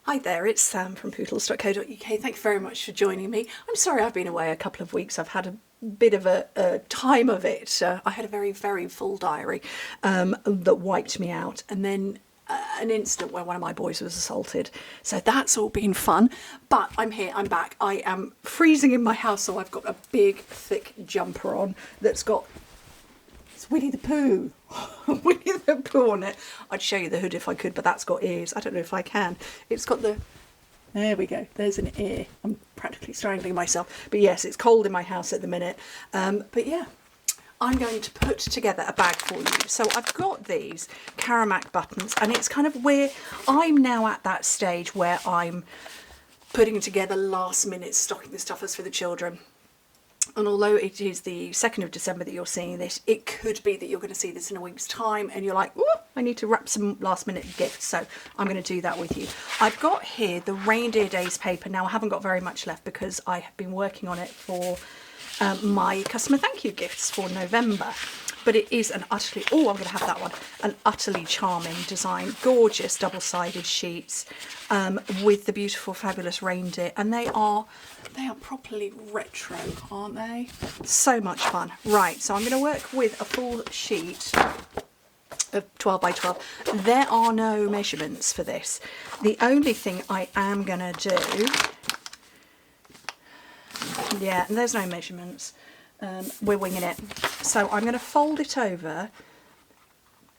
Hi there, it's Sam from Pootles.co.uk. Thank you very much for joining me. I'm sorry I've been away a couple of weeks. I've had a bit of a time of it. I had a very full diary that wiped me out, and then an incident where one of my boys was assaulted. So that's all been fun. But I'm here, I'm back. I am freezing in my house, so I've got a big, thick jumper on that's got Winnie the Pooh. Winnie the Pooh on it. I'd show you the hood if I could, but that's got ears. I don't know if I can. It's got the... There we go. There's an ear. I'm practically strangling myself. But yes, it's cold in my house at the minute. But yeah, I'm going to put together a bag for you. So I've got these Caramac buttons, and it's kind of where I'm now at that stage where I'm putting together last minute stocking stuffers for the children. And although it is the 2nd of December that you're seeing this, it could be that you're going to see this in a week's time and you're like, oh, I need to wrap some last minute gifts. So I'm going to do that with you. I've got here the Reindeer Days paper. Now I haven't got very much left because I have been working on it for my customer thank you gifts for November. But it is an utterly, oh, I'm going to have that one, an utterly charming design, gorgeous double-sided sheets with the beautiful, fabulous reindeer, and they are properly retro, aren't they? So much fun. Right, so I'm going to work with a full sheet of 12 by 12. There are no measurements for this. The only thing I am going to do, yeah, and there's no measurements. We're winging it. So I'm going to fold it over,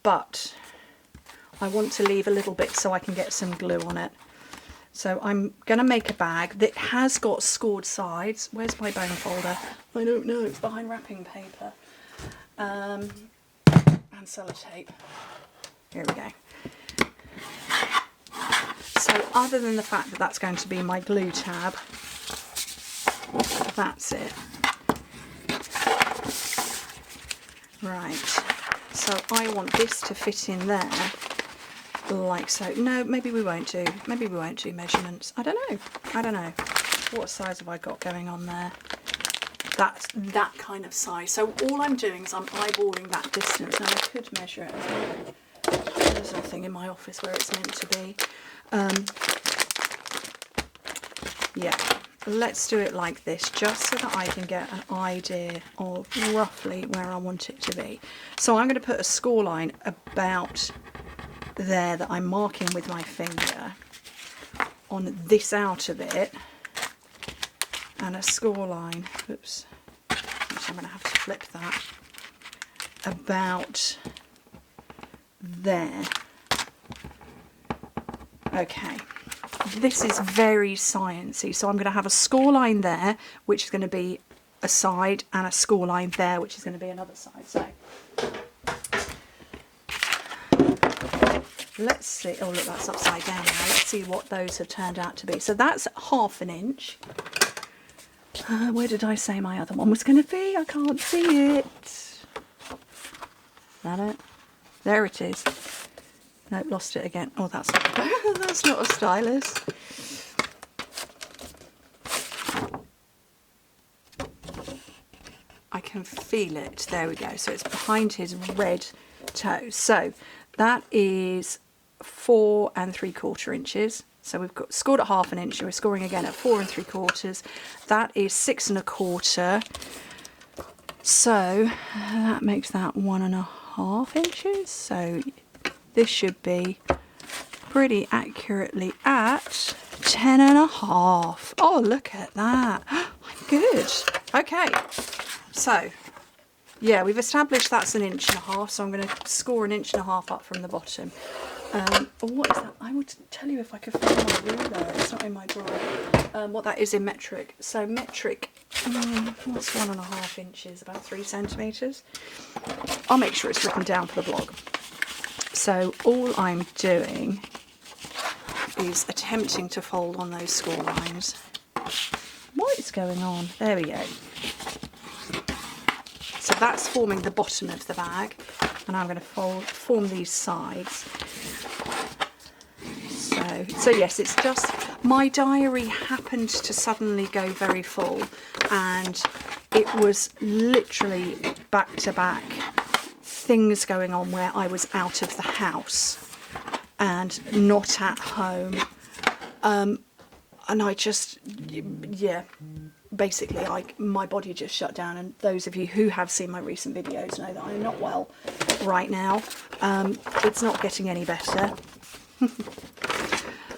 but I want to leave a little bit so I can get some glue on it. So I'm going to make a bag that has got scored sides. Where's my bone folder? I don't know, it's behind wrapping paper. And sellotape. Here we go. So other than the fact that that's going to be my glue tab, that's it. Right, so I want this to fit in there, like so. No, maybe we won't do measurements. I don't know. What size have I got going on there? That's that kind of size. So all I'm doing is I'm eyeballing that distance. Now I could measure it as well. There's nothing in my office where it's meant to be. Yeah. Let's do it like this, just so that I can get an idea of roughly where I want it to be. So I'm going to put a score line about there that I'm marking with my finger on this outer bit, and a score line, oops, which I'm going to have to flip that, about there. Okay. This is very sciencey, so I'm going to have a score line there, which is going to be a side, and a score line there, which is going to be another side. So let's see. Oh, look, that's upside down now. Let's see what those have turned out to be. So that's 1/2 inch. Where did I say my other one was going to be? I can't see it. Is that it? There it is. Nope, lost it again. Oh, that's not, that's not a stylus. I can feel it. There we go. So it's behind his red toe. So that is 4 3/4 inches. So we've got scored at 1/2 inch. We're scoring again at 4 3/4. That is 6 1/4. So that makes that 1 1/2 inches. So this should be pretty accurately at 10 1/2. Oh, look at that. I'm good. Okay, so yeah, we've established that's 1 1/2 inch, so I'm going to score 1 1/2 inch up from the bottom. What is that? I would tell you if I could find my ruler. It's not in my drawer. What that is in metric. So metric, what's 1 1/2 inches? About 3 centimetres. I'll make sure it's written down for the blog. So all I'm doing is attempting to fold on those score lines. What is going on? There we go. So that's forming the bottom of the bag, and I'm going to form these sides. So yes, it's just my diary happened to suddenly go very full, and it was literally back to back things going on where I was out of the house and not at home And I just, yeah, basically my body just shut down. And those of you who have seen my recent videos know that I'm not well right now. It's not getting any better.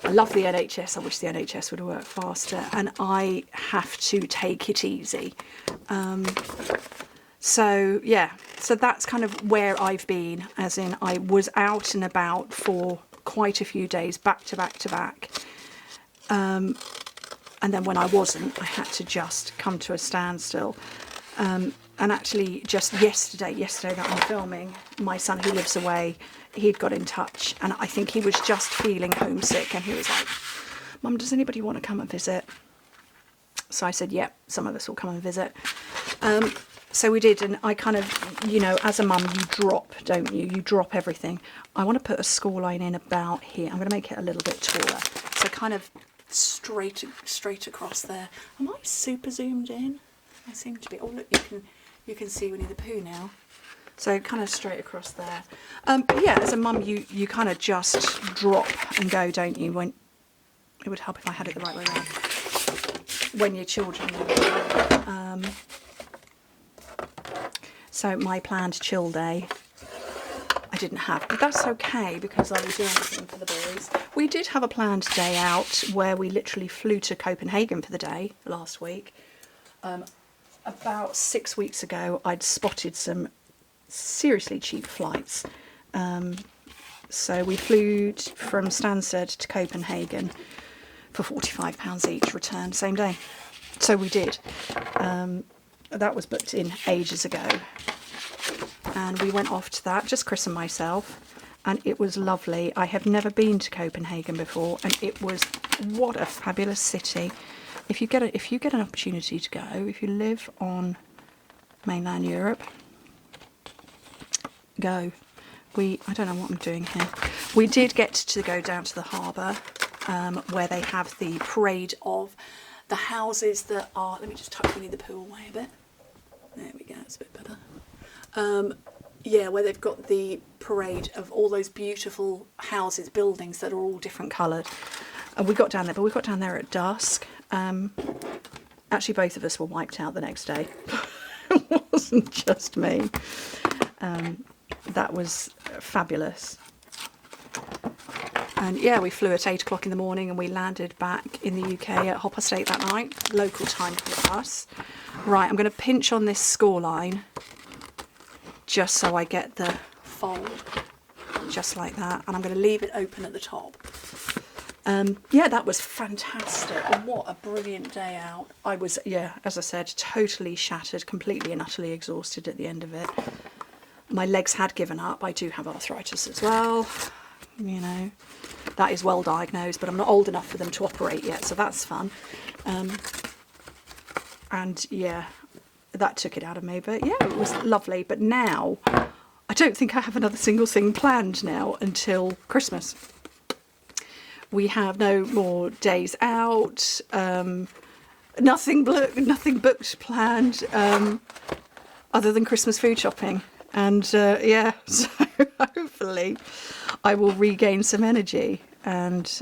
I love the NHS. I wish the NHS would work faster, and I have to take it easy. So yeah, so that's kind of where I've been, as in I was out and about for quite a few days, back to back to back. And then when I wasn't, I had to just come to a standstill. And actually just yesterday that I'm filming, my son who lives away, he'd got in touch, and I think he was just feeling homesick, and he was like, Mum, does anybody want to come and visit? So I said, yep, some of us will come and visit. So we did, and I kind of, you know, as a mum, you drop, don't you? You drop everything. I want to put a score line in about here. I'm going to make it a little bit taller. So kind of straight across there. Am I super zoomed in? I seem to be. Oh look, you can see Winnie the Pooh now. So kind of straight across there. But yeah, as a mum, you kind of just drop and go, don't you? When it would help if I had it the right way around. When your children are so my planned chill day, I didn't have, but that's okay because I was doing everything for the boys. We did have a planned day out where we literally flew to Copenhagen for the day last week. About 6 weeks ago, I'd spotted some seriously cheap flights. So we flew from Stansted to Copenhagen for £45 each, returned same day. So we did. That was booked in ages ago. And we went off to that, just Chris and myself. And it was lovely. I have never been to Copenhagen before, and it was, what a fabulous city. If you get an opportunity to go, if you live on mainland Europe, go. I don't know what I'm doing here. We did get to go down to the harbour, where they have the parade of the houses that are, let me just tuck Winnie the Pooh away a bit. There we go, it's a bit better. Yeah, where they've got the parade of all those beautiful houses, buildings that are all different coloured. And we got down there, but we got down there at dusk. Actually, both of us were wiped out the next day. It wasn't just me. That was fabulous. And yeah, we flew at 8 o'clock in the morning and we landed back in the UK at 8:30 that night, local time for us. Right, I'm going to pinch on this score line just so I get the fold, just like that. And I'm going to leave it open at the top. Yeah, that was fantastic. What a brilliant day out. I was, yeah, as I said, totally shattered, completely and utterly exhausted at the end of it. My legs had given up. I do have arthritis as well. You know, that is well diagnosed, but I'm not old enough for them to operate yet, so that's fun. And yeah, that took it out of me, but yeah, it was lovely. But now, I don't think I have another single thing planned now until Christmas. We have no more days out, nothing booked, planned, other than Christmas food shopping. And yeah, so hopefully I will regain some energy and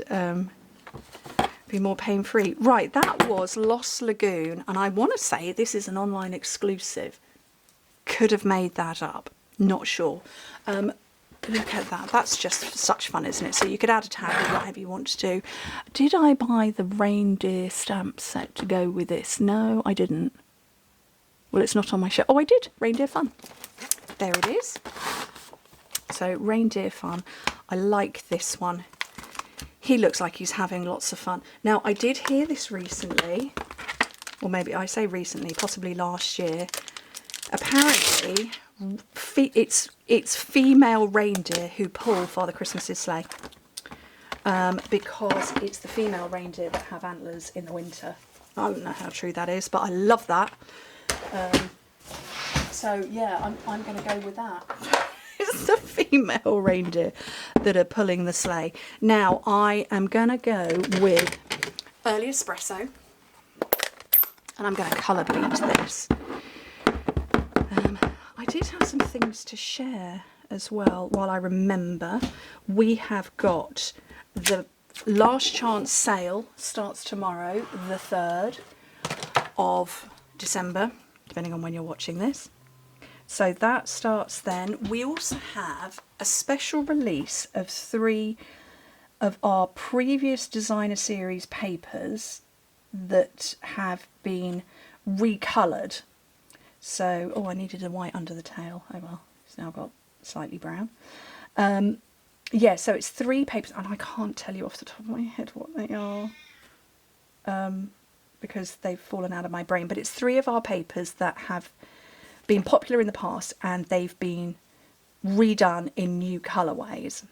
be more pain-free. Right, that was Lost Lagoon, and I want to say this is an online exclusive. Could have made that up, not sure. Look at that, that's just such fun, isn't it? So you could add a tag or whatever you want to do. Did I buy the reindeer stamp set to go with this? No, I didn't. Well, it's not on my shelf. Oh, I did, Reindeer Fun. There it is. So Reindeer Fun, I like this one. He looks like he's having lots of fun. Now, I did hear this recently, or maybe I say recently, possibly last year. Apparently, it's female reindeer who pull Father Christmas's sleigh, because it's the female reindeer that have antlers in the winter. I don't know how true that is, but I love that. So yeah, I'm going to go with that. It's the female reindeer that are pulling the sleigh. Now I am going to go with early espresso, and I'm going to colour bleed this. I did have some things to share as well. While I remember, we have got the last chance sale starts tomorrow, the 3rd of December, depending on when you're watching this. So that starts then. We also have a special release of 3 of our previous designer series papers that have been recoloured. So, oh, I needed a white under the tail. Oh well, it's now got slightly brown. Yeah, so it's 3 papers, and I can't tell you off the top of my head what they are, because they've fallen out of my brain. But it's 3 of our papers that have been popular in the past, and they've been redone in new colourways.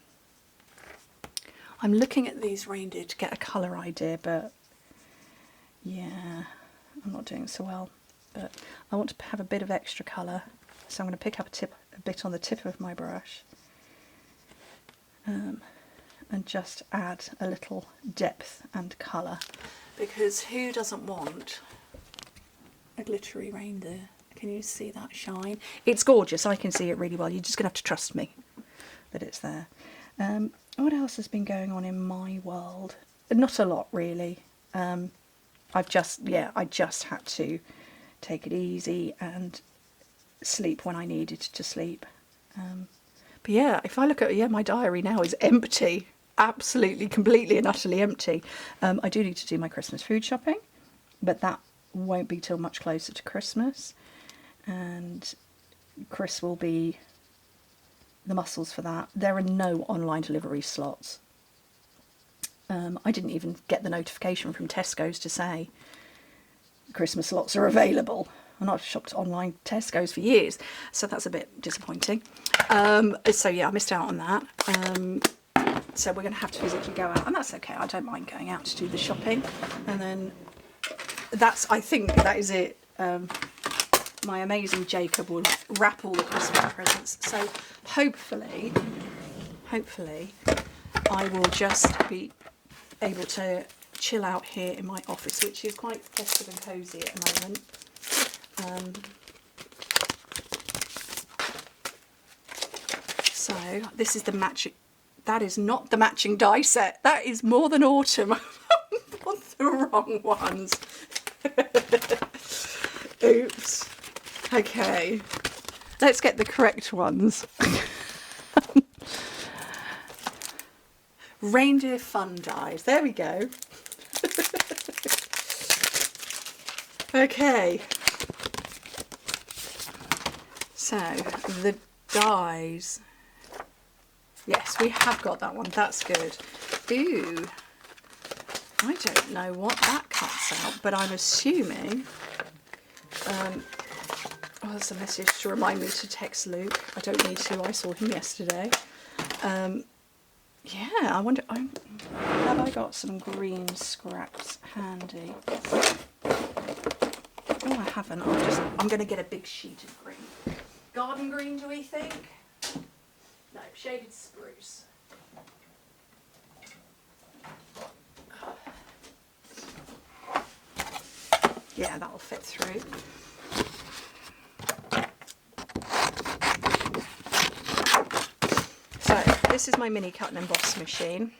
I'm looking at these reindeer to get a colour idea, but yeah, I'm not doing so well. But I want to have a bit of extra colour, so I'm going to pick up a bit on the tip of my brush, and just add a little depth and colour, because who doesn't want a glittery reindeer? Can you see that shine? It's gorgeous. I can see it really well. You're just going to have to trust me that it's there. What else has been going on in my world? Not a lot, really. I just had to take it easy and sleep when I needed to sleep. But yeah, if I look at, my diary now is empty. Absolutely, completely and utterly empty. I do need to do my Christmas food shopping, but that won't be till much closer to Christmas. And Chris will be the muscles for that. There are no online delivery slots. I didn't even get the notification from Tesco's to say Christmas slots are available. I've not shopped online Tesco's for years, so that's a bit disappointing. So yeah, I missed out on that. So we're going to have to physically go out, and that's okay. I don't mind going out to do the shopping. And then I think that is it. My amazing Jacob will wrap all the Christmas presents. So hopefully I will just be able to chill out here in my office, which is quite festive and cosy at the moment. So this is the matching. That is not the matching die set. That is More Than Autumn. I want the wrong ones. Oops. Okay, let's get the correct ones. Reindeer fun dies. There we go. Okay. So the dies. Yes, we have got that one. That's good. Ooh. I don't know what that cuts out, but I'm assuming. Oh, there's a message to remind me to text Luke. I don't need to. I saw him yesterday. Yeah, I wonder. Have I got some green scraps handy? Oh, I haven't. I'm going to get a big sheet of green. Garden green, do we think? No, shaded spruce. Yeah, that'll fit through. So this is my mini cut and emboss machine.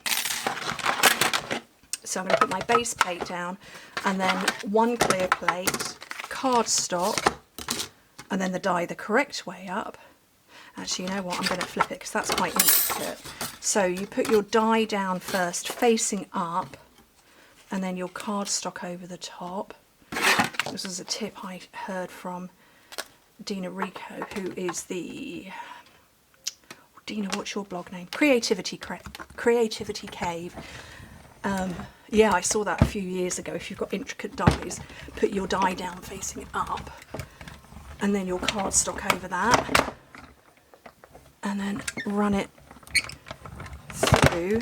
So I'm going to put my base plate down, and then one clear plate, cardstock, and then the die the correct way up. Actually, you know what? I'm going to flip it because that's quite intricate. So you put your die down first, facing up, and then your cardstock over the top. This is a tip I heard from Dina Rico, who is the... Dina, what's your blog name? Creativity Cave. Yeah, I saw that a few years ago. If you've got intricate dies, put your die down facing up, and then your cardstock over that, and then run it through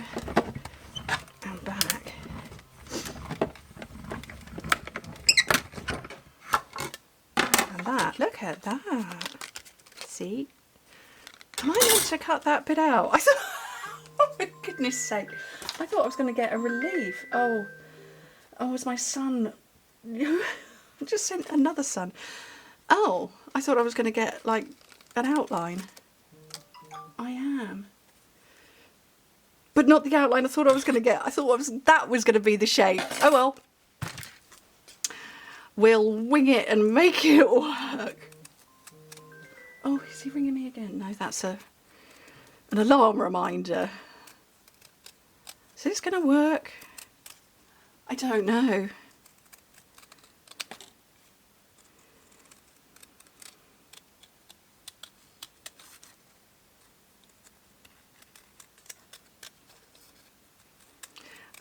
and back. And that, look at that. See? Am I meant to cut that bit out? I thought, oh for goodness sake, I thought I was going to get a relief. Oh, was my son, I just sent another son. Oh, I thought I was going to get like an outline. I am. but not the outline I thought I was going to get. I thought that was going to be the shape. Oh well. We'll wing it and make it work. Oh, is he ringing me again? No, that's an alarm reminder. Is this going to work? I don't know. I'm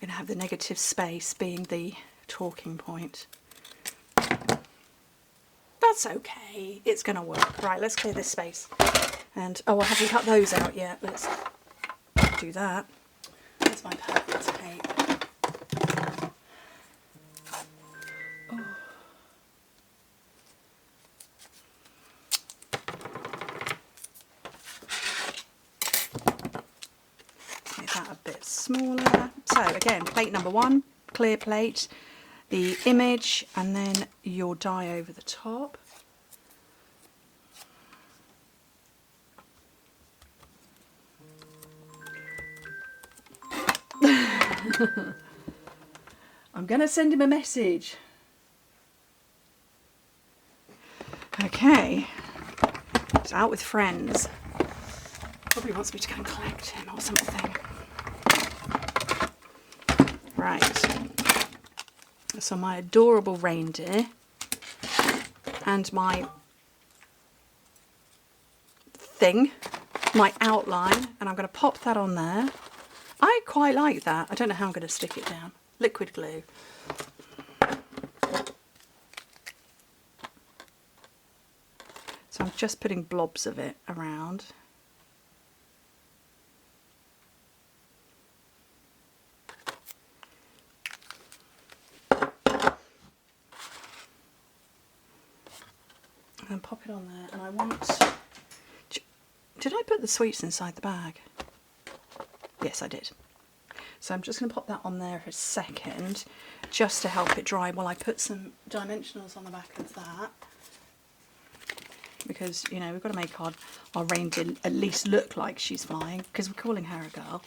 going to have the negative space being the talking point. That's okay, it's going to work. Right, let's clear this space. And, oh, I haven't cut those out yet. Let's do that. That's my perfect tape. Oh. Make that a bit smaller. So, again, plate number 1, clear plate, the image, and then your die over the top. I'm going to send him a message. Okay. He's out with friends. Probably wants me to go and collect him or something. Right. So my adorable reindeer and my thing, my outline, and I'm going to pop that on there. I quite like that. I don't know how I'm going to stick it down. Liquid glue. So I'm just putting blobs of it around. And pop it on there, and I want... Did I put the sweets inside the bag? Yes, I did. So I'm just going to pop that on there for a second, just to help it dry while I put some dimensionals on the back of that. Because, you know, we've got to make our reindeer at least look like she's flying, because we're calling her a girl.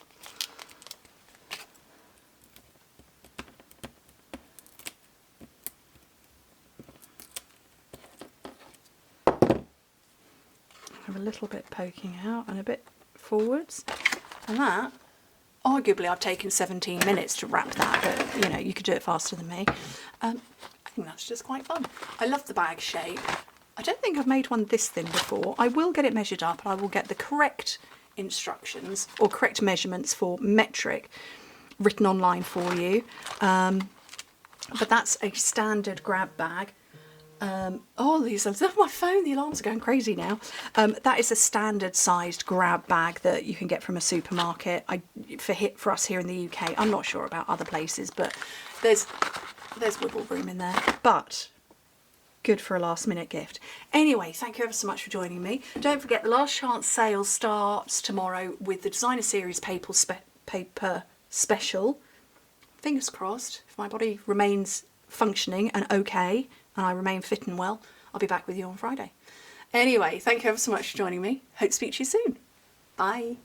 Have a little bit poking out and a bit forwards, and that, arguably I've taken 17 minutes to wrap that, but you know, you could do it faster than me. I think that's just quite fun. I love the bag shape. I don't think I've made one this thin before. I will get it measured up, and I will get the correct instructions or correct measurements for metric written online for you. But that's a standard grab bag. Oh, these are my phone, the alarms are going crazy now. That is a standard sized grab bag that you can get from a supermarket. For us here in the UK, I'm not sure about other places, but there's wiggle room in there. But good for a last minute gift. Anyway, thank you ever so much for joining me. Don't forget, the last chance sale starts tomorrow with the designer series paper special. Fingers crossed, if my body remains functioning and okay, and I remain fit and well, I'll be back with you on Friday. Anyway, thank you ever so much for joining me. Hope to speak to you soon. Bye.